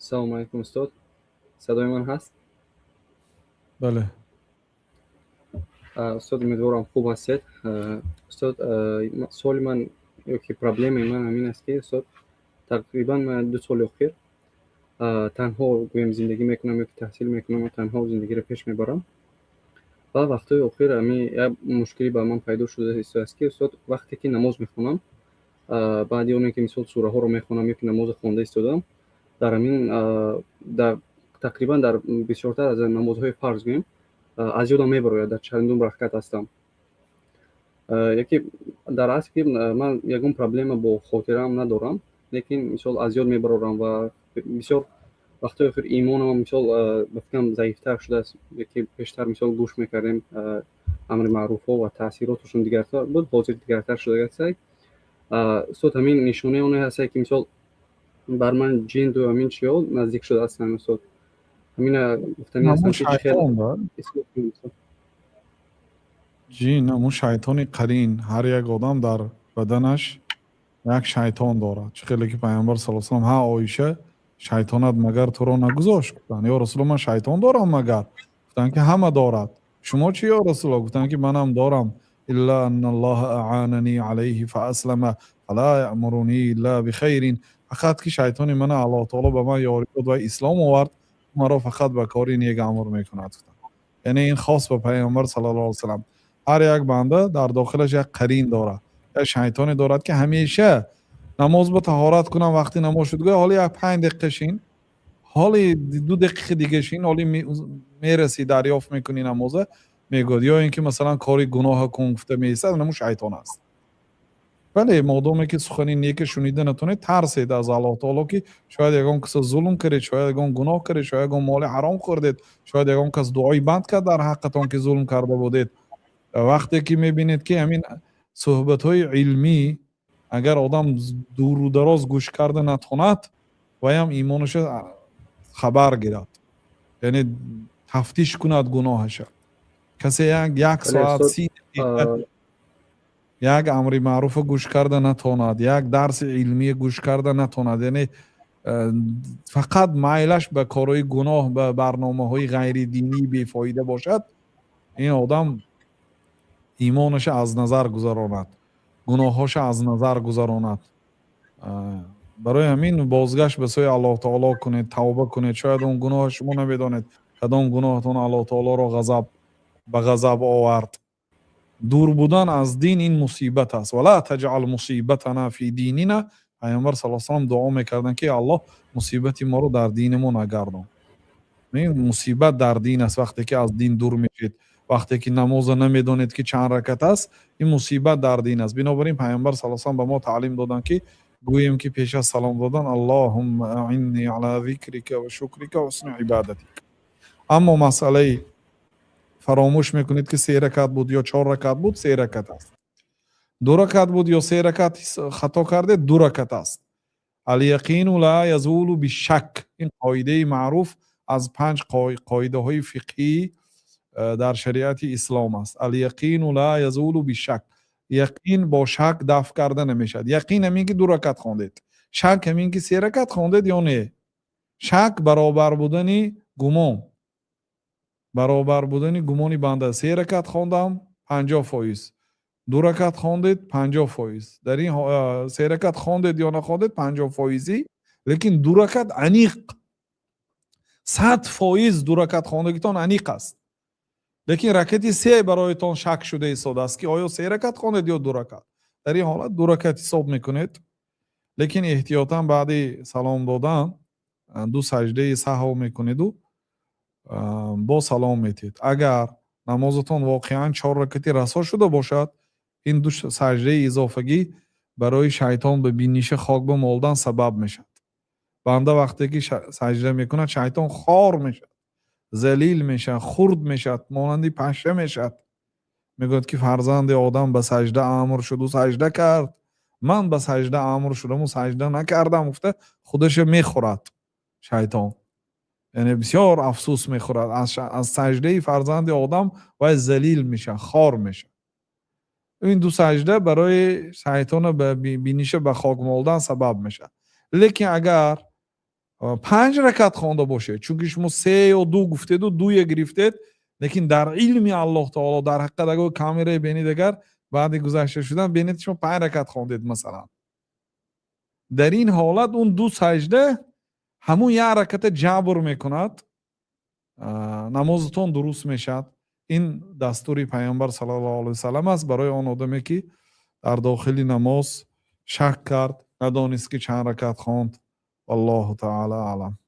السلام علیکم استاد. صدای من هست؟ بله. استاد امیدوارم خوب هستید. استاد سوال من که پرابلم من همین است که استاد تقریبا من 2 سال اخیر تنها گویم زندگی میکنم یا که تحصیل میکنم و تنها زندگی رو پیش میبرم و وقتای اخیر همین یک مشکلی با من پیدا شده است که استاد وقتی که نماز میخونم بعد اون که مثلا سوره ها رو میخونم یا که نماز خونده ایستادم در همین در تقریبا در بسیارتر از نمازهای فرض گویم از یادم میبراید در چندم رکعت هستم. یکی در اصل که من یگان پرابلم با خاطرم ندارم، لیکن مثال از یاد میبرم و بسیار وقتی آخر ایمانم مثال بفکرم ضعیفتر شده است. یکی بیشتر مثال گوش میکردیم امر معروف ها و تاثیراتشون دیگرتر بود، حاضر دیگرتر شده است. صوت همین نشونه اون هست که مثال بر من جن و همین چیا نزدیک شده هستن. صوت همین گفتنی همون هستن که چه خیلی شیطان دار جین، همون شیطان قرین. هر یک آدم در بدنش یک شیطان دارد. چه خیلی که پیامبر صلی الله علیه و آله ها عایشه شیطانت مگر تو را نگذاشت؟ گفتن یا رسول الله من شیطان دارم مگر؟ گفتن که همه دارد. شما چی یا رسول الله؟ گفتن که منم دارم. الا ان الله اعاننی علیه فاسلم فلا یامرنی الا بخیر. فقط که شیطان من الله تعالی به من یاری داد و اسلام آورد، مرا فقط به کاری نیک امر میکند. یعنی این خاص به پیامبر صلی الله علیه و سلم. هر یک بنده در داخلش یک قرین دارد، یک شیطانی دارد که همیشه نماز به طهارت کنم، وقتی نماز شد گویا حالی یک 5 دقیقه شین، حالی 2 دقیقه دیگه شین، حالی میرسی دریافت میکنی نمازه میگوید، یا اینکه مثلا کاری گناه کن گفته میایستد، نمو شیطان است. ولی مادامی که سخنی نیک شنیده نتونید، ترسید از الله تعالی که شاید یگان کس ظلم کردید، شاید یگان گناه کردید، شاید یگان مال حرام خوردید، شاید یگان کس دعای بند کرد در حقتان که ظلم کرده بودید. وقتی که میبینید که همین صحبت های علمی اگر آدم دور و دراز گوش کرده نتوند و هم ایمانش خبر گیرد، یعنی تفتیش کند گناهش. کسی یک ساعت 30 دقیقه یک امر معروف گوش کرده نتواند، یک درس علمی گوش کرده نتواند، یعنی فقط میلش به کارهای گناه، به برنامه های غیر دینی بیفایده باشد، این آدم ایمانش از نظر گذراند، گناهاش از نظر گذراند. برای همین بازگشت به سوی الله تعالی کنید، توبه کنید. شاید اون گناه شما نمیدانید کدام گناهتون الله تعالی را به غضب آورد. دور بودن از دین این مصیبت است. ولا تجعل مصیبتنا فی دیننا. پیامبر صلی الله علیه و سلم دعا میکردن که الله مصیبت ما رو در دینمون نگردان. این مصیبت در دین است. وقتی که از دین دور میشید، وقتی که نماز نمیدونید که چند رکعت است، این مصیبت در دین است. بنابراین پیامبر صلی الله علیه و سلم به ما تعلیم دادن که گوییم که پیش از سلام دادن اللهم اعنی علی ذکرک و شکرک و حسن عبادتک. اما مسئله فراموش میکنید که 3 رکعت بود یا 4 رکعت بود، 3 رکعت است. 2 رکعت بود یا 3 رکعت خطا کرده، 2 رکعت است. الیقین لا یزول بالشک. این قاعده معروف از 5 قاعده های فقهی در شریعت اسلام است. الیقین لا یزول بالشک. یقین با شک دفع کرده نمیشد. یقین همین که 2 رکعت خواندید، شک همین که 3 رکعت خواندید یا نه. شک برابر بودن گمان، برابر بودن گمانی بنده. 3 رکعت خواندم 50%، 2 رکعت خواندید 50%. در این 3 رکعت خواندید یا نخواندید 50%، لیکن 2 رکعت عمیق 100% 2 رکعت خواندگیتان عمیق است. لیکن رکعت 3 برایتان شک شده ایستاده است که آیا 3 رکعت خواندید یا 2 رکعت. در این حالت 2 رکعت حساب میکنید، لیکن احتیاطاً بعد سلام دادن 2 سجده سهو میکنید و با سلام میتید. اگر نمازتان واقعا 4 رکعتی رسا شده باشد، این 2 سجده اضافگی برای شیطان به بینیش خاک بمالدن سبب میشد. بنده وقتی که سجده میکنه شیطان خار میشد، ذلیل میشه، خرد میشد، مانندی پشه میشد. میگوید که فرزند آدم به سجده امر شد و سجده کرد، من به سجده امر شدم و سجده نکردم. گفته خودش میخورد شیطان، یعنی بسیار افسوس میخورد از سجده فرزند آدم و ذلیل میشه، خار میشه. این 2 سجده برای شیطان به بینیش به خاک مالدن سبب میشه. لیکن اگر 5 رکعت خوانده باشه، چون شما 3 یا 2 گفتید و 2 گرفتید، لیکن در علم الله تعالی در حق اگر کامیره بینید، اگر بعد گذشته شدن بینید شما 5 رکعت خواندید مثلا، در این حالت اون 2 سجده همون 1 رکعت جبر میکند، نمازتون درست میشد. این دستور پیامبر صلی الله علیه و سلم است برای آن آدمی که در داخل نماز شک کرد، ندانست که چند رکعت خواند. والله تعالی اعلم.